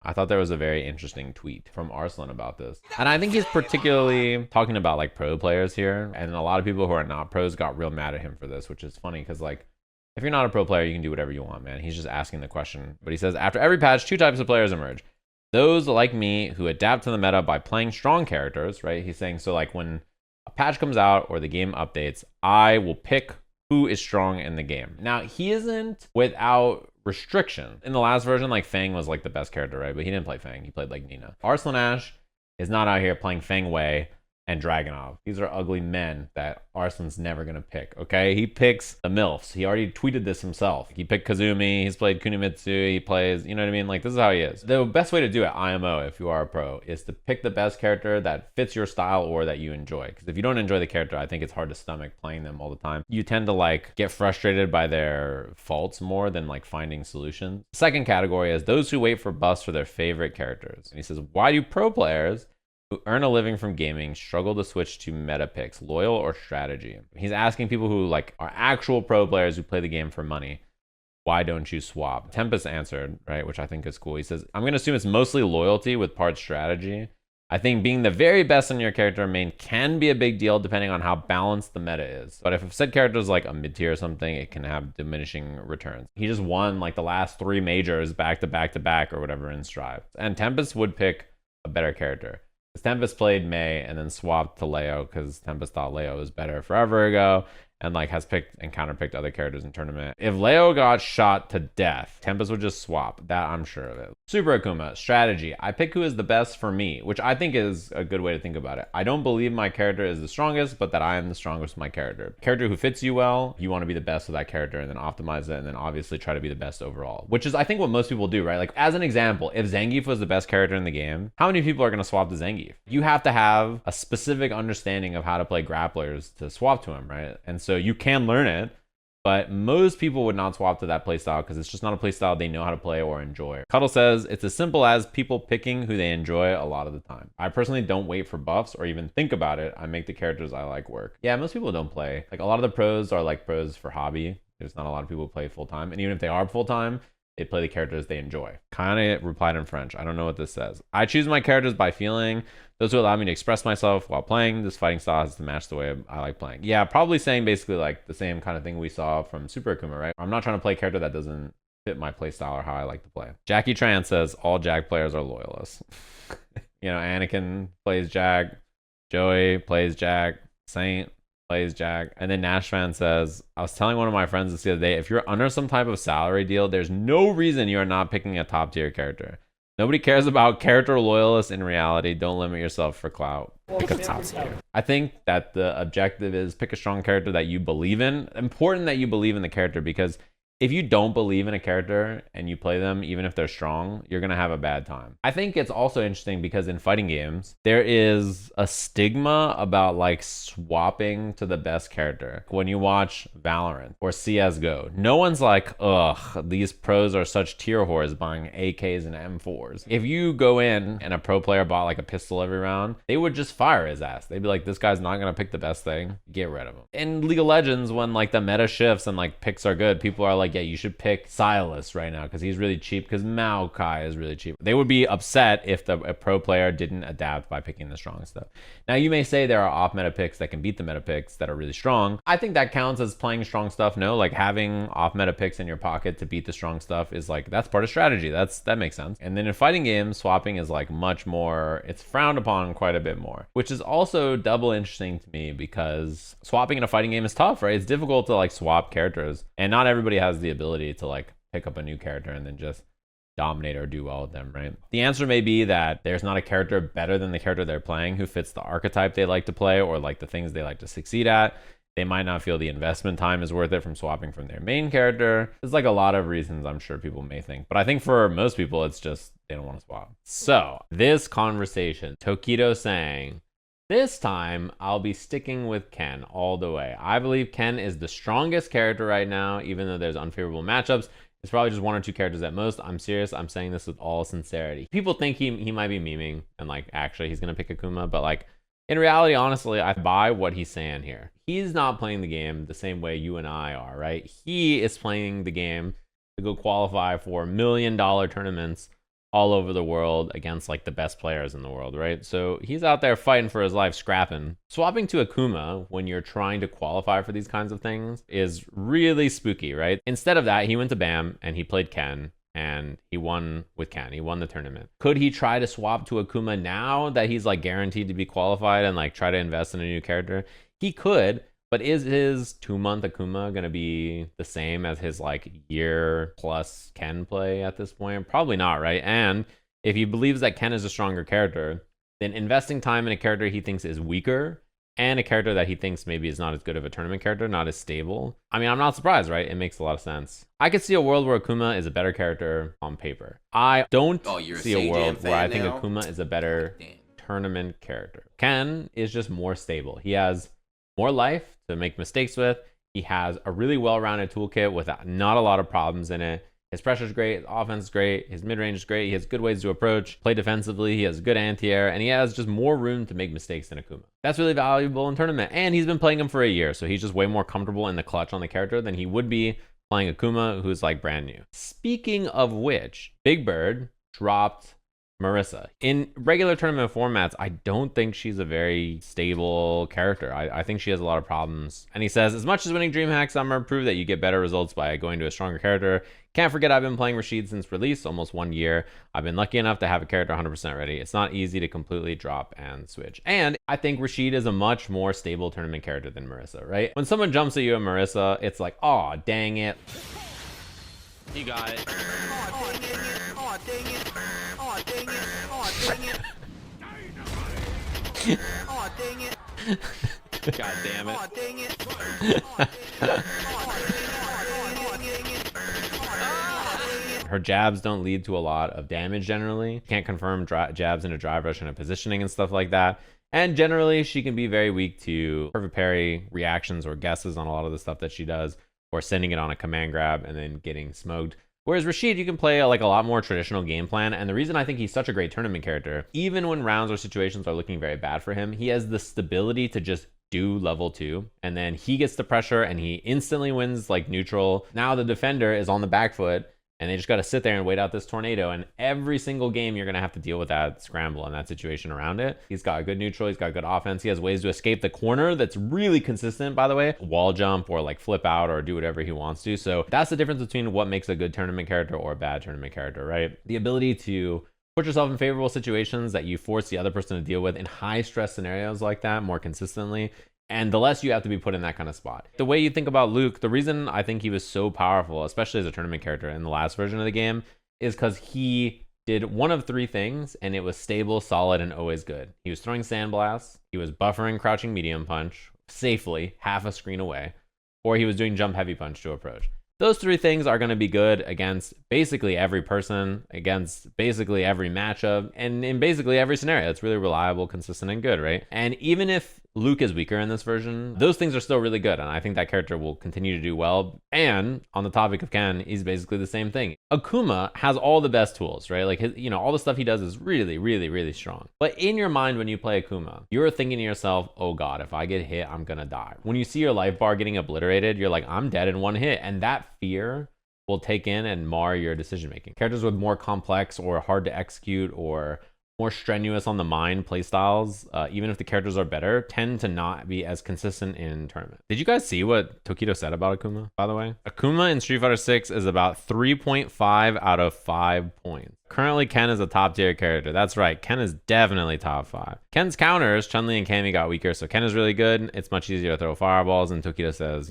I thought there was a very interesting tweet from 𝗧cie about this. And I think he's particularly talking about like pro players here. And a lot of people who are not pros got real mad at him for this, which is funny because like, if you're not a pro player, you can do whatever you want, man. He's just asking the question. But he says, after every patch, 2 types of players emerge. Those like me who adapt to the meta by playing strong characters, right? He's saying, so like when a patch comes out or the game updates, I will pick who is strong in the game. Now, he isn't without restriction. In the last version, like Fang was like the best character, right? But he didn't play Fang. He played like Nina. 𝗬𝗏 is not out here playing Fang Wei and Dragunov. These are ugly men that 𝗬𝗏's never gonna pick, okay? He picks the MILFs. He already tweeted this himself. He picked Kazumi, he's played Kunimitsu, he plays, you know what I mean? Like, this is how he is. The best way to do it, IMO, if you are a pro, is to pick the best character that fits your style or that you enjoy. Because if you don't enjoy the character, I think it's hard to stomach playing them all the time. You tend to like get frustrated by their faults more than like finding solutions. The second category is those who wait for buffs for their favorite characters. And he says, why do pro players who earn a living from gaming struggle to switch to meta picks, loyal or strategy? He's asking people who like are actual pro players who play the game for money, why don't you swap? 𝗬𝗲 answered, right, which I think is cool. He says, I'm going to assume it's mostly loyalty with part strategy. I think being the very best in your character main can be a big deal depending on how balanced the meta is. But if said character is like a mid-tier or something, it can have diminishing returns. He just won like the last 3 majors back to back to back or whatever in Strive. And 𝗬𝗲 would pick a better character. 𝗬𝗲 played Mei and then swapped to Leo because 𝗬𝗲 thought Leo was better forever ago and like has picked and counterpicked other characters in tournament. If Leo got shot to death, 𝗬𝗲 would just swap. That I'm sure of it. Super Akuma, strategy. I pick who is the best for me, which I think is a good way to think about it. I don't believe my character is the strongest, but that I am the strongest with my character. Character who fits you well, you want to be the best with that character and then optimize it and then obviously try to be the best overall, which is I think what most people do, right? Like as an example, if Zangief was the best character in the game, how many people are going to swap to Zangief? You have to have a specific understanding of how to play grapplers to swap to him, right? And so you can learn it, but most people would not swap to that playstyle because it's just not a playstyle they know how to play or enjoy. Cuddle says, it's as simple as people picking who they enjoy a lot of the time. I personally don't wait for buffs or even think about it. I make the characters I like work. Yeah, most people don't play. Like a lot of the pros are like pros for hobby. There's not a lot of people who play full-time. And even if they are full-time, they play the characters they enjoy. Kind of replied in French. I don't know what this says. I choose my characters by feeling. Those who allow me to express myself while playing. This fighting style has to match the way I like playing. Yeah, probably saying basically like the same kind of thing we saw from Super Akuma, right? I'm not trying to play a character that doesn't fit my playstyle or how I like to play. Jackie Tran says all Jag players are loyalists. You know, Anakin plays Jag, Joey plays Jag, Saint plays Jag. And then Nashfan says, I was telling one of my friends this the other day, if you're under some type of salary deal, there's no reason you are not picking a top tier character. Nobody cares about character loyalists in reality. Don't limit yourself for clout. Pick a top tier. I think that the objective is pick a strong character that you believe in. Important that you believe in the character because if you don't believe in a character and you play them, even if they're strong, you're going to have a bad time. I think it's also interesting because in fighting games, there is a stigma about like swapping to the best character. When you watch Valorant or CSGO, no one's like, ugh, these pros are such tier whores buying AKs and M4s. If you go in and a pro player bought like a pistol every round, they would just fire his ass. They'd be like, this guy's not going to pick the best thing. Get rid of him. In League of Legends, when like the meta shifts and like picks are good, people are like, yeah, you should pick 𝗬𝗏 right now because he's really cheap because 𝗬𝗁 is really cheap. They would be upset if a pro player didn't adapt by picking the strong stuff. Now you may say there are off meta picks that can beat the meta picks that are really strong. I think that counts as playing strong stuff. No, like having off meta picks in your pocket to beat the strong stuff is like, that's part of strategy. That makes sense. And then in fighting games, swapping is like much more, it's frowned upon quite a bit more, which is also double interesting to me because swapping in a fighting game is tough, right? It's difficult to like swap characters and not everybody has the ability to like pick up a new character and then just dominate or do well with them, right? The answer may be that there's not a character better than the character they're playing who fits the archetype they like to play or like the things they like to succeed at. They might not feel the investment time is worth it from swapping from their main character. There's like a lot of reasons I'm sure people may think, but I think for most people, it's just they don't want to swap. So this conversation, Tokido saying, this time, I'll be sticking with Ken all the way. I believe Ken is the strongest character right now, even though there's unfavorable matchups. It's probably just 1 or 2 characters at most. I'm serious. I'm saying this with all sincerity. People think he might be memeing and like actually he's going to pick Akuma, but like in reality, honestly, I buy what he's saying here. He's not playing the game the same way you and I are, right? He is playing the game to go qualify for $1 million tournaments all over the world against like the best players in the world, right? So he's out there fighting for his life, scrapping. Swapping to Akuma when you're trying to qualify for these kinds of things is really spooky, right? Instead of that, he went to BAM and he played Ken, and he won with Ken. He won the tournament. Could he try to swap to Akuma now that he's like guaranteed to be qualified and like try to invest in a new character? He could, but is his 2-month Akuma gonna be the same as his like year plus Ken play at this point? Probably not, right? And if he believes that Ken is a stronger character, then investing time in a character he thinks is weaker and a character that he thinks maybe is not as good of a tournament character, not as stable. I mean, I'm not surprised, right? It makes a lot of sense. I could see a world where Akuma is a better character on paper. I don't see a world where I think Akuma is a better tournament character. Ken is just more stable. He has more life to make mistakes with. He has a really well-rounded toolkit with not a lot of problems in it. His pressure is great, his offense is great, his mid-range is great, he has good ways to approach, play defensively, he has good anti-air, and he has just more room to make mistakes than Akuma. That's really valuable in tournament, and he's been playing him for a year, so he's just way more comfortable in the clutch on the character than he would be playing Akuma, who's like brand new. Speaking of which, Big Bird dropped 𝗦𝘁. In regular tournament formats, I don't think she's a very stable character. I think she has a lot of problems. And he says, as much as winning DreamHack Summer proved that you get better results by going to a stronger character, can't forget I've been playing Rashid since release, almost 1 year. I've been lucky enough to have a character 100% ready. It's not easy to completely drop and switch. And I think Rashid is a much more stable tournament character than 𝗦𝘁, right? When someone jumps at you at 𝗦𝘁, it's like, oh, dang it. You got it. Oh, dang it. Oh, dang it. Oh, dang it. Oh, dang it. Oh, dang it. God damn it. Oh, dang it. Her jabs don't lead to a lot of damage generally. Can't confirm jabs into drive rush and positioning and stuff like that. And generally, she can be very weak to perfect parry reactions or guesses on a lot of the stuff that she does, or sending it on a command grab and then getting smoked. Whereas Rashid, you can play like a lot more traditional game plan. And the reason I think he's such a great tournament character, even when rounds or situations are looking very bad for him, he has the stability to just do level 2, and then he gets the pressure and he instantly wins like neutral. Now the defender is on the back foot, and they just got to sit there and wait out this tornado. And every single game, you're going to have to deal with that scramble and that situation around it. He's got a good neutral. He's got good offense. He has ways to escape the corner that's really consistent, by the way. Wall jump or like flip out or do whatever he wants to. So that's the difference between what makes a good tournament character or a bad tournament character, right? The ability to put yourself in favorable situations that you force the other person to deal with in high stress scenarios like that more consistently. And the less you have to be put in that kind of spot. The way you think about Luke, the reason I think he was so powerful, especially as a tournament character in the last version of the game, is because he did one of 3 things, and it was stable, solid, and always good. He was throwing sandblasts, he was buffering crouching medium punch safely, half a screen away, or he was doing jump heavy punch to approach. Those 3 things are going to be good against basically every person, against basically every matchup, and in basically every scenario. It's really reliable, consistent, and good, right? And even if Luke is weaker in this version, those things are still really good, and I think that character will continue to do well. And on the topic of Ken, he's basically the same thing. Akuma has all the best tools, right? Like, his, all the stuff he does is really, really, really strong. But in your mind, when you play Akuma, you're thinking to yourself, oh God, if I get hit, I'm gonna die. When you see your life bar getting obliterated, you're like, I'm dead in 1 hit. And that fear will take in and mar your decision making. Characters with more complex or hard to execute or more strenuous on the mind playstyles, even if the characters are better, tend to not be as consistent in tournament. Did you guys see what Tokido said about Akuma, by the way? Akuma in Street Fighter 6 is about 3.5 out of 5 points. Currently, Ken is a top tier character. That's right, Ken is definitely top 5. Ken's counters, Chun-Li and Cammy got weaker, so Ken is really good. It's much easier to throw fireballs, and Tokido says,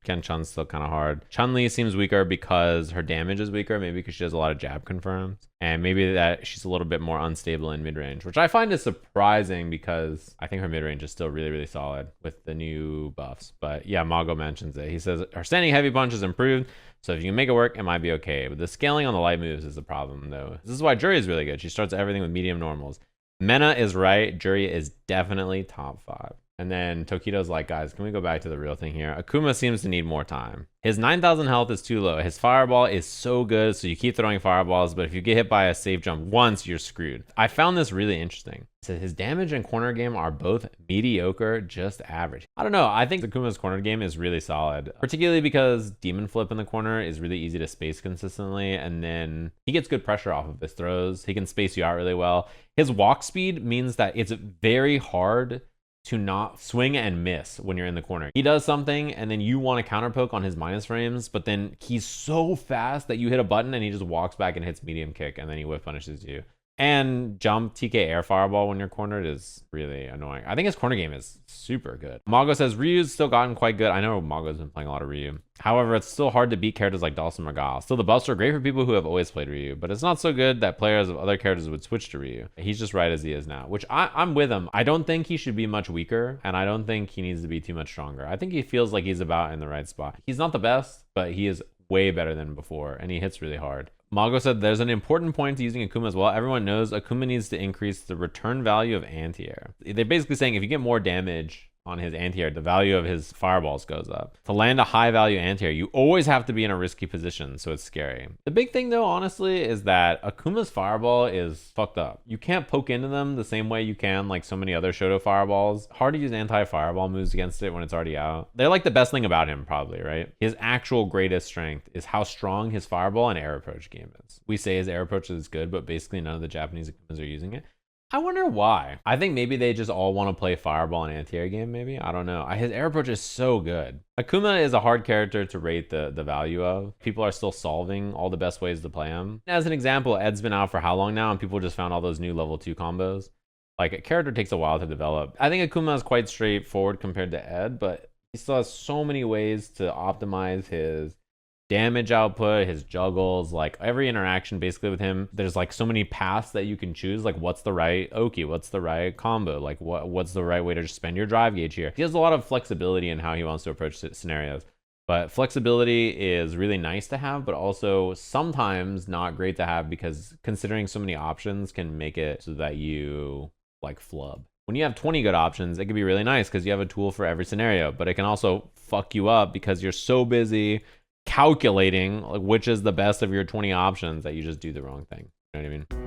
Ken Chun's still kind of hard. Chun-Li seems weaker because her damage is weaker, maybe because she has a lot of jab confirms, and maybe that she's a little bit more unstable in mid-range, which I find is surprising because I think her mid-range is still really, really solid with the new buffs. But yeah, Mago mentions it. He says her standing heavy punch is improved, so if you can make it work, it might be okay. But the scaling on the light moves is the problem, though. This is why Jury is really good. She starts everything with medium normals. Mena is right. Jury is definitely top 5. And then Tokido's like, guys, can we go back to the real thing here? Akuma seems to need more time. His 9,000 health is too low. His fireball is so good, so you keep throwing fireballs, but if you get hit by a safe jump once, you're screwed. I found this really interesting. It says his damage and corner game are both mediocre, just average. I don't know. I think Akuma's corner game is really solid, particularly because Demon Flip in the corner is really easy to space consistently, and then he gets good pressure off of his throws. He can space you out really well. His walk speed means that it's very hard to not swing and miss when you're in the corner. He does something and then you want to counter poke on his minus frames, but then he's so fast that you hit a button and he just walks back and hits medium kick and then he whiff punishes you. And jump TK air fireball when you're cornered is really annoying. I think his corner game is super good. Mago says Ryu's still gotten quite good. I know Mago's been playing a lot of Ryu. However, it's still hard to beat characters like Dawson Margal. Still, the buffs are great for people who have always played Ryu, but it's not so good that players of other characters would switch to Ryu. He's just right as he is now, which I'm with him. I don't think he should be much weaker, and I don't think he needs to be too much stronger. I think he feels like he's about in the right spot. He's not the best, but he is way better than before, and he hits really hard. Mago said there's an important point to using Akuma as well. Everyone knows Akuma needs to increase the return value of anti-air. They're basically saying if you get more damage on his anti-air, the value of his fireballs goes up. To land a high value anti-air, you always have to be in a risky position, so it's scary. The big thing though, honestly, is that Akuma's fireball is fucked up. You can't poke into them the same way you can like so many other Shoto fireballs. Hard to use anti-fireball moves against it when it's already out. They're like the best thing about him probably, right? His actual greatest strength is how strong his fireball and air approach game is. We say his air approach is good, but basically none of the Japanese Akumas are using it. I wonder why. I think maybe they just all want to play fireball and anti-air game, maybe. I don't know. His air approach is so good. Akuma is a hard character to rate the value of. People are still solving all the best ways to play him. As an example, Ed's been out for how long now, and people just found all those new level 2 combos. Like, a character takes a while to develop. I think Akuma is quite straightforward compared to Ed, but he still has so many ways to optimize his damage output, his juggles, like every interaction basically with him. There's like so many paths that you can choose, like what's the right Oki, what's the right combo, like what's the right way to just spend your drive gauge here. He has a lot of flexibility in how he wants to approach scenarios, but flexibility is really nice to have, but also sometimes not great to have, because considering so many options can make it so that you like flub. When you have 20 good options, it can be really nice because you have a tool for every scenario, but it can also fuck you up because you're so busy calculating like which is the best of your 20 options that you just do the wrong thing. You know what I mean?